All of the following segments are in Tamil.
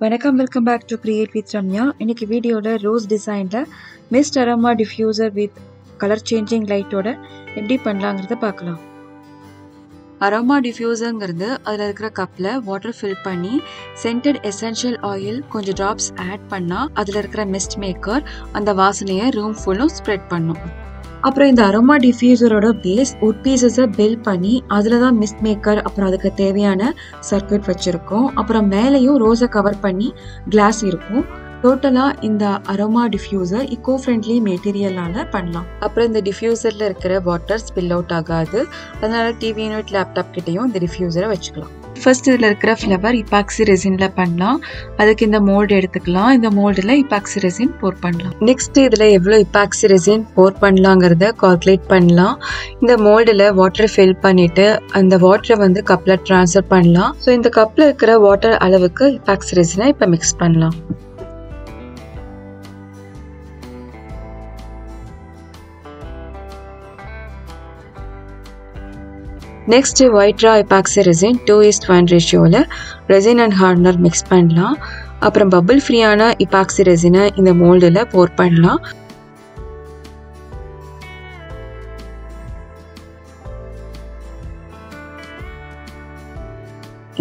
வணக்கம், welcome back to create with Ramya. இன்னைக்கு வீடியோவில் ரோஸ் டிசைனில் mist aroma diffuser with colour changing லைட்டோட எப்படி பண்ணலாங்கிறத பார்க்கலாம். அரோமா டிஃப்யூசருங்கிறது அதில் இருக்கிற கப்பில் வாட்டர் ஃபில் பண்ணி சென்டட் எசென்ஷியல் ஆயில் கொஞ்சம் ட்ராப்ஸ் ஆட் பண்ணால் அதில் இருக்கிற மிஸ்ட் மேக்கர் அந்த வாசனையை ரூம் ஃபுல்லும் ஸ்ப்ரெட் பண்ணும். அப்புறம் இந்த அரோமா டிஃப்யூசரோட பேஸ் உட் பீசஸை பில்ட் பண்ணி அதில் தான் மிஸ்ட் மேக்கர் அப்புறம் அதுக்கு தேவையான சர்க்யூட் வச்சுருக்கோம். அப்புறம் மேலேயும் ரோஸை கவர் பண்ணி கிளாஸ் இருக்கும். டோட்டலாக இந்த அரோமா டிஃப்யூசர் இக்கோ ஃப்ரெண்ட்லி மெட்டீரியலால் பண்ணலாம். அப்புறம் இந்த டிஃப்யூசரில் இருக்கிற வாட்டர் ஸ்பில் அவுட் ஆகாது. அதனால டிவி யூனிட் லேப்டாப் கிட்டேயும் இந்த டிஃப்யூசரை வச்சுக்கலாம். ஃபர்ஸ்ட் இதில் இருக்கிற ஃப்ளவர் இபாக்சி ரெசினில் பண்ணலாம். அதுக்கு இந்த மோல்டு எடுத்துக்கலாம். இந்த மோல்டில் இபாக்சி ரெசின் போர் பண்ணலாம். நெக்ஸ்ட் இதில் எவ்வளோ இபாக்சி ரெசின் போர் பண்ணலாங்கிறத கால்குலேட் பண்ணலாம். இந்த மோல்டில் வாட்டர் ஃபில் பண்ணிவிட்டு அந்த வாட்டரை கப்பில் ட்ரான்ஸ்ஃபர் பண்ணலாம். ஸோ இந்த கப்பில் இருக்கிற வாட்டர் அளவுக்கு இபாக்சி ரெசினை இப்போ மிக்ஸ் பண்ணலாம். நெக்ஸ்ட் ஒயிட் ரா எபாக்சி ரெசின் 2:1 ரேஷியோவில் ரெசின் அண்ட் ஹார்ட்னர் மிக்ஸ் பண்ணலாம். அப்புறம் பபிள் ஃப்ரீயான எபாக்சி ரெசினை இந்த மோல்டில் போர் பண்ணலாம்.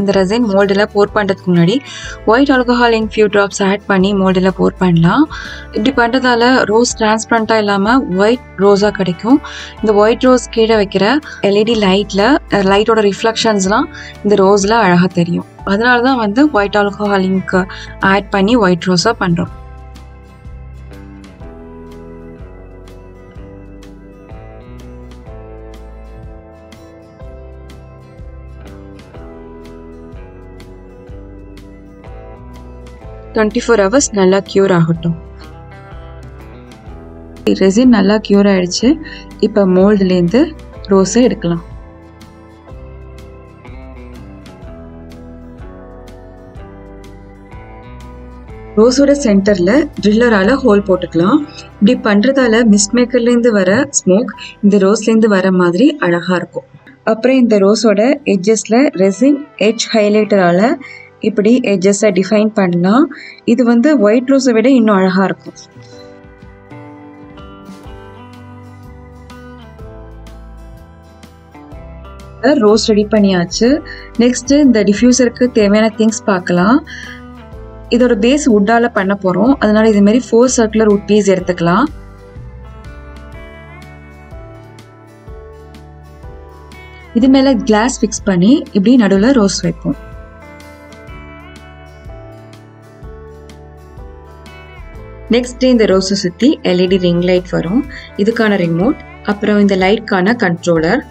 இந்த ரெசின் மோல்டில் போர் பண்ணுறதுக்கு முன்னாடி white alcohol in few drops add பண்ணி மோல்டில் போர் பண்ணலாம். இப்படி பண்ணுறதால ரோஸ் டிரான்ஸ்பரண்ட்டாக இல்லாமல் ஒயிட் ரோஸாக கிடைக்கும். இந்த ஒயிட் ரோஸ் கீழே வைக்கிற எல்இடி லைட்டோட ரிஃப்ளெக்ஷன்ஸ்லாம் இந்த ரோஸில் அழகாக தெரியும். அதனால தான் ஒயிட் ஆல்கஹால் இங்க் ஆட் பண்ணி ஒயிட் ரோஸாக பண்ணுறோம். டுவெண்ட்டி 4 hours நல்லா க்யூர் ஆகட்டும். ரெசின் நல்லா க்யூர் ஆயிடுச்சு. இப்போ மோல்டுலேருந்து ரோஸை எடுக்கலாம். ரோஸோட சென்டரில் ட்ரில்லரால் ஹோல் போட்டுக்கலாம். இப்படி பண்ணுறதால மிஸ்ட் மேக்கர்லேருந்து வர ஸ்மோக் இந்த ரோஸ்லேருந்து வர மாதிரி அழகாக இருக்கும். அப்புறம் இந்த ரோஸோட எட்ஜஸில் ரெசின் எட்ஜ் ஹைலைட்டரால் இப்படி எட்ஜஸை டிஃபைன் பண்ணலாம். இது ஒயிட் ரோஸை விட இன்னும் அழகாக இருக்கும். ரோஸ் ரெடி பண்ணியாச்சு. நெக்ஸ்ட் இந்த டிஃப்யூசருக்கு தேவையான திங்ஸ் பார்க்கலாம். இதோட பேஸ் வுட்டால பண்ண போகிறோம். அதனால இது மாதிரி 4 சர்க்குலர் வுட் பீஸ் எடுத்துக்கலாம். இது மேலே கிளாஸ் ஃபிக்ஸ் பண்ணி இப்படி நடுவில் ரோஸ் வைப்போம். நெக்ஸ்ட் இந்த ரோஸை சுற்றி எல்இடி ரிங் லைட் வரும். இதுக்கான ரிமோட், அப்புறம் இந்த லைட்கான கண்ட்ரோலர்.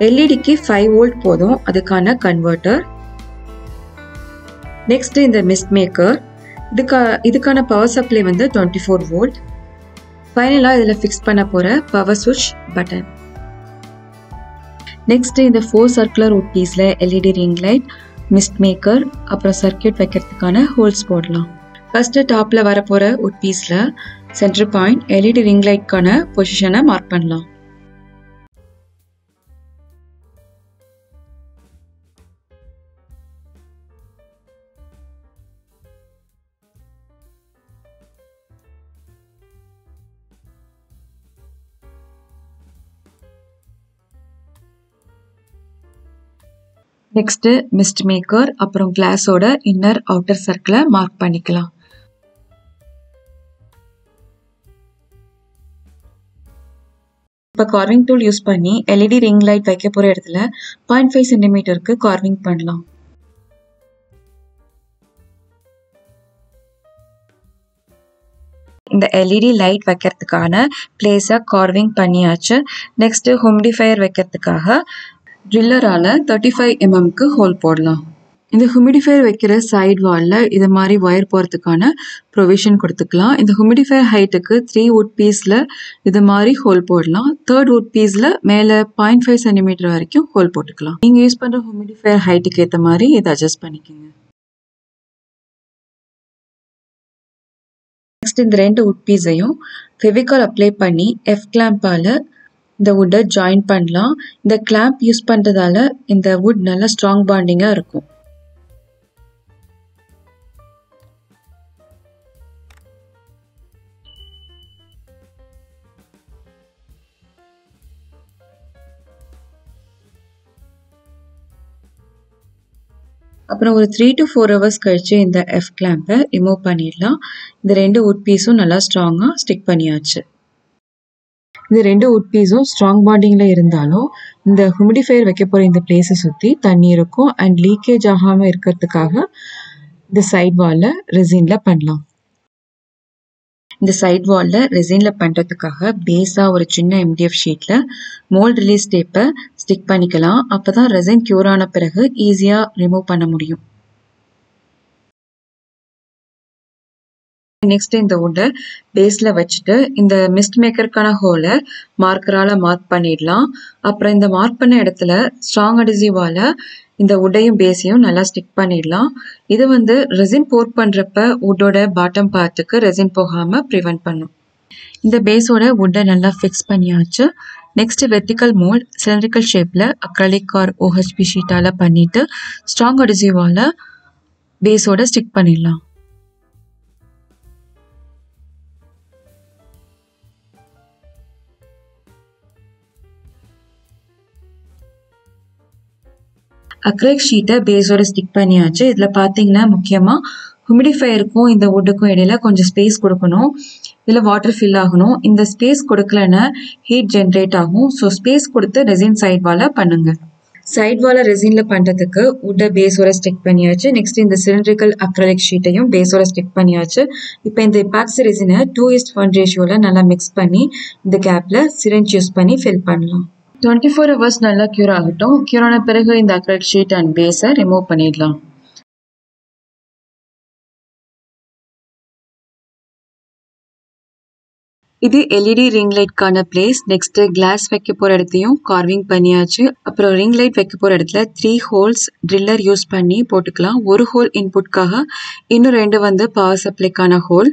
எல்இடிக்கு 5 வோல்ட் போதும், அதுக்கான கன்வெர்ட்டர். நெக்ஸ்ட் இந்த மிஸ்ட் மேக்கர், இதுக்கான பவர் சப்ளை 24 வோல்ட். ஃபைனலாக இதில் ஃபிக்ஸ் பண்ண போகிற பவர் சுவிட்ச் பட்டன். நெக்ஸ்ட் இந்த 4 சர்க்குலர் வுட் பீஸில் LED ring light, mist maker, அப்புறம் சர்க்கியூட் வைக்கிறதுக்கான ஹோல்ஸ் போடலாம். ஃபர்ஸ்ட்டு டாப்பில் வரப்போகிற வுட் பீஸில் சென்டர் பாயிண்ட் எல்இடி ரிங் லைட்கான பொசிஷனை மார்க் பண்ணலாம். நெக்ஸ்ட்டு மிஸ்ட் மேக்கர் அப்புறம் கிளாஸோட இன்னர் அவுட்டர் சர்க்கிளை மார்க் பண்ணிக்கலாம். இப்போ கார்விங் டூல் யூஸ் பண்ணி எல்இடி ரிங் லைட் வைக்க போகிற இடத்துல 0.5 சென்டிமீட்டருக்கு கார்விங் பண்ணலாம். இந்த எல்இடி லைட் வைக்கிறதுக்கான பிளேஸை கார்விங் பண்ணியாச்சு. நெக்ஸ்ட்டு ஹுமிடிஃபையர் வைக்கிறதுக்காக ட்ரில்லரால் 35 mmக்கு ஹோல் போடலாம். இந்த ஹுமிடிஃபையர் வைக்கிற சைட் வாலில் இது மாதிரி ஒயர் போகிறதுக்கான ப்ரொவிஷன் கொடுத்துக்கலாம். இந்த ஹுமிடிஃபையர் ஹைட்டுக்கு 3 வுட் பீஸில் இது மாதிரி ஹோல் போடலாம். 3rd வுட் பீஸில் மேலே 0.5 சென்டிமீட்டர் வரைக்கும் ஹோல் போட்டுக்கலாம். நீங்கள் யூஸ் பண்ணுற ஹுமிடிஃபையர் ஹைட்டுக்கு ஏற்ற மாதிரி இதை அட்ஜஸ்ட் பண்ணிக்கோங்க. நெக்ஸ்ட் இந்த 2 வுட் பீஸையும் ஃபெவிகால் அப்ளை பண்ணி எஃப் கிளாம்பால் இந்த வுட்டை ஜாயின் பண்ணலாம். இந்த கிளாம்ப் யூஸ் பண்ணுறதால இந்த வுட் நல்லா ஸ்ட்ராங் பாண்டிங்காக இருக்கும். அப்புறம் ஒரு 3 to 4 hours கழிச்சு இந்த எஃப் கிளாம்பை ரிமூவ் பண்ணிடலாம். இந்த 2 வுட் பீஸும் நல்லா ஸ்ட்ராங்காக ஸ்டிக் பண்ணியாச்சு. இந்த 2 வுட் பீஸும் ஸ்ட்ராங் பாண்டிங்கில் இருந்தாலும் இந்த ஹியூமிடிஃபையர் வைக்க போகிற இந்த பிளேஸை சுற்றி தண்ணி இருக்கும் அண்ட் லீக்கேஜ் ஆகாமல் இருக்கிறதுக்காக இந்த சைட் வாலில் ரெசினில் பண்ணலாம். இந்த சைட் வாலில் ரெசினில் பண்ணுறதுக்காக பேஸாக ஒரு சின்ன MDF ஷீட்டில் மோல்ட் ரிலீஸ் டேப்பை ஸ்டிக் பண்ணிக்கலாம். அப்போ தான் ரெசின் க்யூர் ஆன பிறகு ஈஸியாக ரிமூவ் பண்ண முடியும். நெக்ஸ்ட் இந்த வுட்டை பேஸில் வச்சுட்டு இந்த மிஸ்ட் மேக்கருக்கான ஹோலை மார்க்கரால் மார்க் பண்ணிடலாம். அப்புறம் இந்த மார்க் பண்ண இடத்துல ஸ்ட்ராங் அடிசிவால் இந்த வுட்டையும் பேஸையும் நல்லா ஸ்டிக் பண்ணிடலாம். இது ரெசின் போர் பண்ணுறப்ப வுட்டோட பாட்டம் பார்ட்டுக்கு ரெசின் போகாமல் ப்ரிவெண்ட் பண்ணும். இந்த பேஸோட வுட்டை நல்லா ஃபிக்ஸ் பண்ணியாச்சு. நெக்ஸ்ட் வெர்டிக்கல் மோல்ட் சிலிண்ட்ரிக்கல் ஷேப்பில் அக்ரலிக் ஆர் OHP ஷீட்டால் பண்ணிவிட்டு ஸ்ட்ராங் அடிசிவால் பேஸோட ஸ்டிக் பண்ணிடலாம். அக்ரைலிக் ஷீட்டை பேஸோட ஸ்டிக் பண்ணியாச்சு. இதில் பார்த்தீங்கன்னா முக்கியமாக ஹியூமிடிஃபையருக்கும் இந்த வுட்டுக்கும் இடையில கொஞ்சம் ஸ்பேஸ் கொடுக்கணும். இதில் வாட்டர் ஃபில் ஆகணும். இந்த ஸ்பேஸ் கொடுக்கலன்னா ஹீட் ஜென்ரேட் ஆகும். ஸோ ஸ்பேஸ் கொடுத்து ரெசின் சைட் வாலை பண்ணுங்க. சைட் வாலை ரெசினில் பண்ணுறதுக்கு வுட்டை பேஸோட ஸ்டிக் பண்ணியாச்சு. நெக்ஸ்ட் இந்த சிலிண்ட்ரிக்கல் அக்ரலிக் ஷீட்டையும் பேஸோட ஸ்டிக் பண்ணியாச்சு. இப்போ இந்த எபாக்சி ரெசினை 2:1 ரேஷியோவில் நல்லா மிக்ஸ் பண்ணி இந்த கேப்பில் சிரிஞ்ச் யூஸ் பண்ணி ஃபில் பண்ணலாம். 24 hours நல்லா க்யூர் ஆகட்டும். க்யூர் ஆன பிறகு இந்த அக்ரிலிக் ஷீட் அண்ட் பேஸை ரிமூவ் பண்ணிடலாம். இது LED ரிங் லைட்கான பிளேஸ். நெக்ஸ்ட் கிளாஸ் வைக்க போகிற இடத்தையும் கார்விங் பண்ணியாச்சு. அப்புறம் ரிங் லைட் வைக்க போகிற இடத்துல 3 ஹோல்ஸ் ட்ரில்லர் யூஸ் பண்ணி போட்டுக்கலாம். ஒரு ஹோல் இன்புட்காக, இன்னும் 2 பவர் சப்ளைக்கான ஹோல்.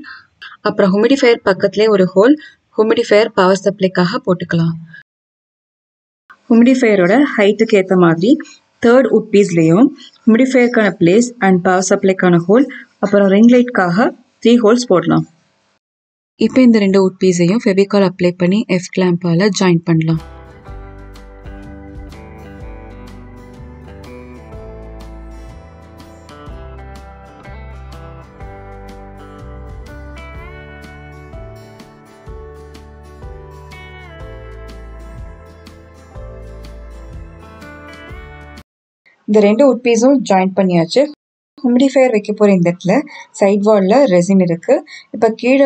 அப்புறம் ஹியூமிடிஃபையர் பக்கத்துலேயே ஒரு ஹோல் ஹியூமிடிஃபையர் பவர் சப்ளைக்காக போட்டுக்கலாம். ஹியூமிடிஃபையரோட ஹைட்டுக்கு ஏற்ற மாதிரி 3rd வுட் பீஸ்லேயும் ஹியூமிடிஃபையருக்கான பிளேஸ் அண்ட் பவர் சப்ளைக்கான ஹோல், அப்புறம் ரிங் லைட்காக 3 ஹோல்ஸ் போடலாம். இப்போ இந்த 2 வுட் பீஸையும் ஃபெவிகால் அப்ளை பண்ணி எஃப் கிளாம்பால் ஜாயின் பண்ணலாம். இந்த 2 வுட் பீஸும் ஜாயின் பண்ணியாச்சு. ஹியூமிடிஃபையர் வைக்க போகிற இந்த இடத்துல சைட் வாலில் ரெசின் இருக்குது. இப்போ கீழே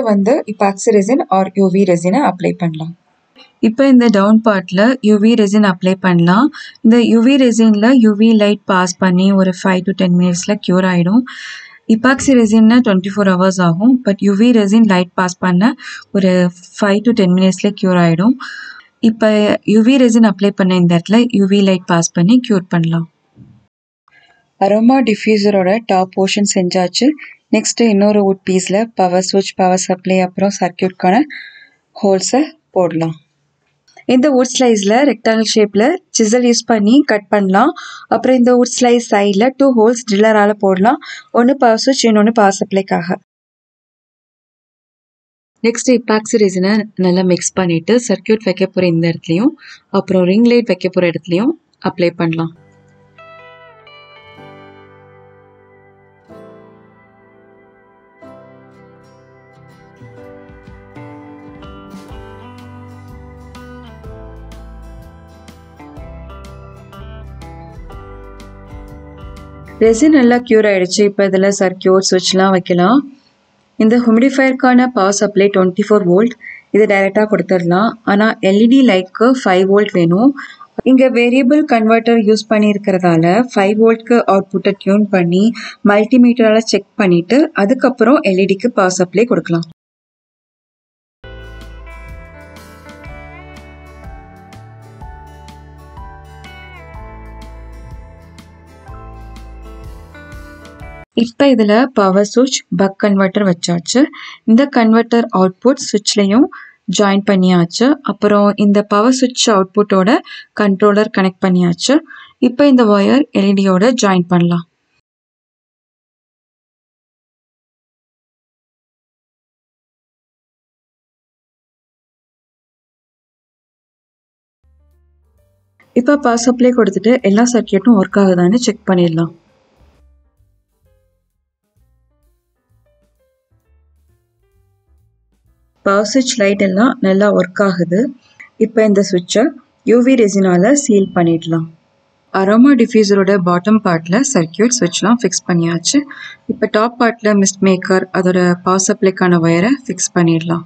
எபாக்சி ரெசின் ஆர் UV ரெசினை அப்ளை பண்ணலாம். இப்போ இந்த டவுன் பார்ட்டில் UV ரெசின் அப்ளை பண்ணலாம். இந்த UV ரெசினில் UV லைட் பாஸ் பண்ணி ஒரு 5 to 10 minutesல க்யூர் ஆகிடும். எபாக்சி ரெசின்னா 24 hours ஆகும். But UV resin light pass பண்ண ஒரு 5 to 10 minutesல க்யூர் ஆகிடும். இப்போ UV ரெசின் அப்ளை பண்ண இந்த இடத்துல UV லைட் பாஸ் பண்ணி க்யூர் பண்ணலாம். அரோமா டிஃப்யூசரோட டாப் போர்ஷன் செஞ்சாச்சு. நெக்ஸ்ட்டு இன்னொரு வுட் பீஸில் பவர் சுவிட்ச், பவர் சப்ளை, அப்புறம் சர்க்கியூட்கான ஹோல்ஸை போடலாம். இந்த வுட் ஸ்லைஸில் ரெக்டாங்கிள் ஷேப்பில் சிசல் யூஸ் பண்ணி கட் பண்ணலாம். அப்புறம் இந்த வுட் ஸ்லைஸ் சைடில் 2 ஹோல்ஸ் ட்ரில்லரால் போடலாம். ஒன்று பவர் சுவிட்ச், இன்னொன்று பவர் சப்ளைக்காக. நெக்ஸ்ட் எபாக்சி ரெசினை நல்லா மிக்ஸ் பண்ணிவிட்டு சர்க்கியூட் வைக்க போகிற இந்த இடத்துலையும் அப்புறம் ரிங் லைட் வைக்க போகிற இடத்துலையும் அப்ளை பண்ணலாம். ரெசின் நல்லா க்யூர் ஆகிடுச்சு. இப்போ இதில் சர்க்கியூட் சுவிட்ச்லாம் வைக்கலாம். இந்த ஹியூமிடிஃபையருக்கான பவர் சப்ளை 24 volt. இது டைரெக்டாக கொடுத்துடலாம். ஆனால் LED லைட்க்கு 5 volt வேணும். இங்கே வேரியபிள் கன்வெர்ட்டர் யூஸ் பண்ணியிருக்கிறதால 5 voltக்கு அவுட்புட்டை டியூன் பண்ணி மல்டிமீட்டரால் செக் பண்ணிவிட்டு அதுக்கப்புறம் LEDக்கு பவர் சப்ளை கொடுக்கலாம். இப்போ இதில் பவர் சுவிட்ச், பக் கன்வெர்ட்டர் வச்சாச்சு. இந்த கன்வெர்ட்டர் அவுட்புட் சுவிட்ச்லையும் ஜாயின் பண்ணியாச்சு. அப்புறம் இந்த பவர் சுவிட்ச் அவுட்புட்டோட கண்ட்ரோலர் கனெக்ட் பண்ணியாச்சு. இப்போ இந்த ஒயர் எல்இடியோட ஜாயின் பண்ணலாம். இப்போ பவர் சப்ளை கொடுத்துட்டு எல்லா சர்க்கியூட்டும் ஒர்க் ஆகுதான்னு செக் பண்ணிடலாம். பவர் ஸ்விட்ச் லைட் எல்லாம் நல்லா ஒர்க் ஆகுது. இப்போ இந்த ஸ்விட்சை யூவி ரெசினால சீல் பண்ணிடலாம். அரோமா டிஃப்யூசரோட பாட்டம் பார்ட்டில் சர்க்கியூட் ஸ்விட்ச்லாம் ஃபிக்ஸ் பண்ணியாச்சு. இப்போ டாப் பார்ட்டில் மிஸ்ட் மேக்கர் அதோட பவர் சப்ளைக்கான ஒயரை ஃபிக்ஸ் பண்ணிடலாம்.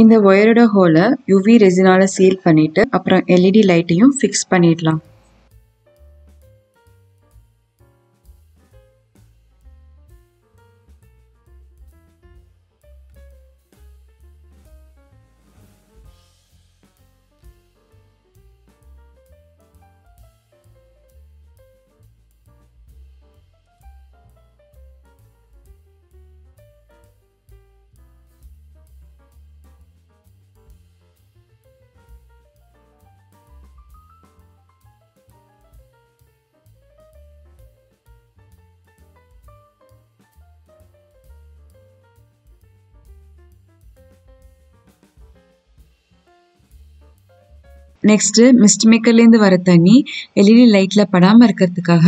இந்த ஒயரோட ஹோலை யூவி ரெசினால சீல் பண்ணிட்டு அப்புறம் எல்இடி லைட்டையும் ஃபிக்ஸ் பண்ணிடலாம். நெக்ஸ்ட்டு மிஸ்ட் மேக்கர்லேருந்து வர தண்ணி எல்இடி லைட்டில் படாமல் இருக்கிறதுக்காக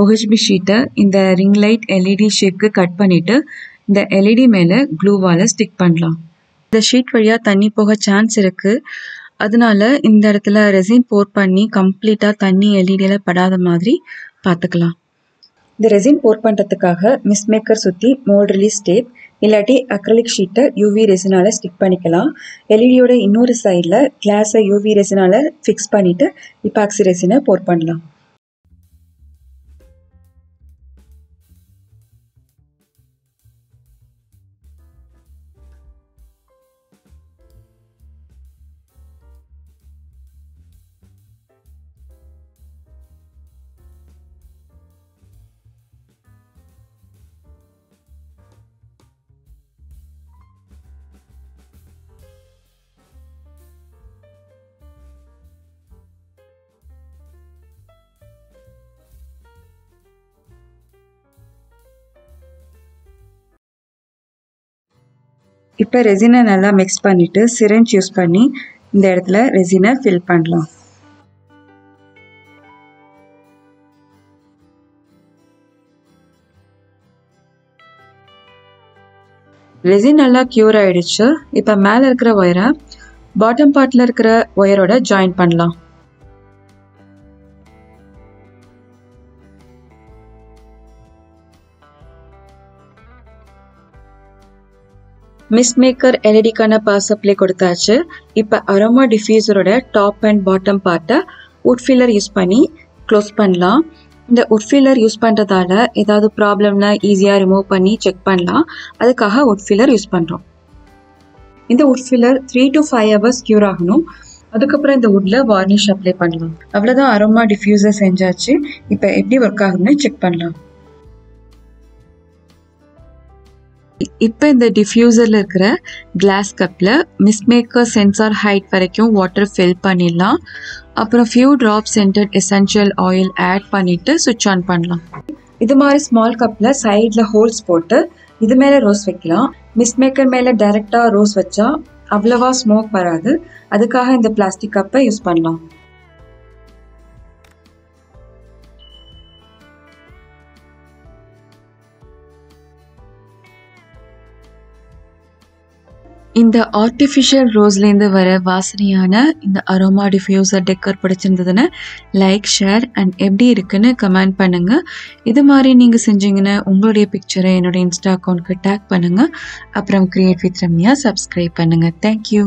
OHB ஷீட்டை இந்த ரிங் லைட் எல்இடி ஷேப்க்கு கட் பண்ணிவிட்டு இந்த எல்இடி மேலே க்ளூவால் ஸ்டிக் பண்ணலாம். இந்த ஷீட் வழியாக தண்ணி போக சான்ஸ் இருக்குது. அதனால இந்த இடத்துல ரெசின் போர் பண்ணி கம்ப்ளீட்டாக தண்ணி எல்இடியில் படாத மாதிரி பார்த்துக்கலாம். இந்த ரெசின் போர் பண்ணுறதுக்காக மிஸ்ட் மேக்கர் சுற்றி மோல்ட் ரிலீஸ் டேப் இல்லாட்டி அக்ரலிக் ஷீட்டை யூவி ரெசினால ஸ்டிக் பண்ணிக்கலாம். எல்இடியோட இன்னொரு சைடில் கிளாஸை யூவி ரெசினால ஃபிக்ஸ் பண்ணிவிட்டு இபாக்சி ரெசினை போர் பண்ணலாம். இப்போ ரெசினை நல்லா மிக்ஸ் பண்ணிவிட்டு சிரஞ்ச் யூஸ் பண்ணி இந்த இடத்துல ரெசினை ஃபில் பண்ணலாம். ரெசின் நல்லா க்யூர் ஆகிடுச்சு. இப்போ மேலே இருக்கிற ஒயரை பாட்டம் பார்ட்டில் இருக்கிற ஒயரோட ஜாயின் பண்ணலாம். மிஸ்ட் மேக்கர் எல்இடிக்கான பவர் சப்ளை கொடுத்தாச்சு. இப்போ அரோமா டிஃப்யூசரோட டாப் அண்ட் பாட்டம் பார்ட்டை உட் ஃபில்லர் யூஸ் பண்ணி க்ளோஸ் பண்ணலாம். இந்த உட் ஃபில்லர் யூஸ் பண்ணுறதால ஏதாவது ப்ராப்ளம்னா ஈஸியாக ரிமூவ் பண்ணி செக் பண்ணலாம். அதுக்காக உட் ஃபில்லர் யூஸ் பண்ணுறோம். இந்த உட் ஃபில்லர் 3 to 5 hours க்யூர் ஆகணும். அதுக்கப்புறம் இந்த உட்டில் வார்னிஷ் அப்ளை பண்ணலாம். அவ்வளோதான், அரோமா டிஃப்யூசர் செஞ்சாச்சு. இப்போ எப்படி ஒர்க் ஆகுதுன்னு செக் பண்ணலாம். இப்போ இந்த டிஃப்யூசரில் இருக்கிற கிளாஸ் கப்பில் மிஸ்ட் மேக்கர் சென்சார் ஹைட் வரைக்கும் வாட்டர் ஃபில் பண்ணிடலாம். அப்புறம் few drop scented essential oil add பண்ணிவிட்டு சுவிட்ச் ஆன் பண்ணலாம். இது மாதிரி ஸ்மால் கப்பில் சைடில் ஹோல்ஸ் போட்டு இது மேலே ரோஸ் வைக்கலாம். மிஸ்ட் மேக்கர் மேலே டைரெக்டாக ரோஸ் வச்சா அவ்வளவா ஸ்மோக் வராது. அதுக்காக இந்த பிளாஸ்டிக் கப்பை யூஸ் பண்ணலாம். இந்த ஆர்டிஃபிஷியல் ரோஸ்லேருந்து வர வாசனையான இந்த அரோமா டிஃப்யூசர் டெக்கர் பிடிச்சிருந்ததுன்னு லைக், ஷேர் அண்ட் எப்படி இருக்குன்னு கமெண்ட் பண்ணுங்கள். இது மாதிரி நீங்கள் செஞ்சீங்கன்னா உங்களுடைய பிக்சரை என்னோட இன்ஸ்டா அக்கௌண்ட்க்கு டேக் பண்ணுங்கள். அப்புறம் கிரியேட் வித் ரம்யா சப்ஸ்கிரைப் பண்ணுங்கள். தேங்க்யூ.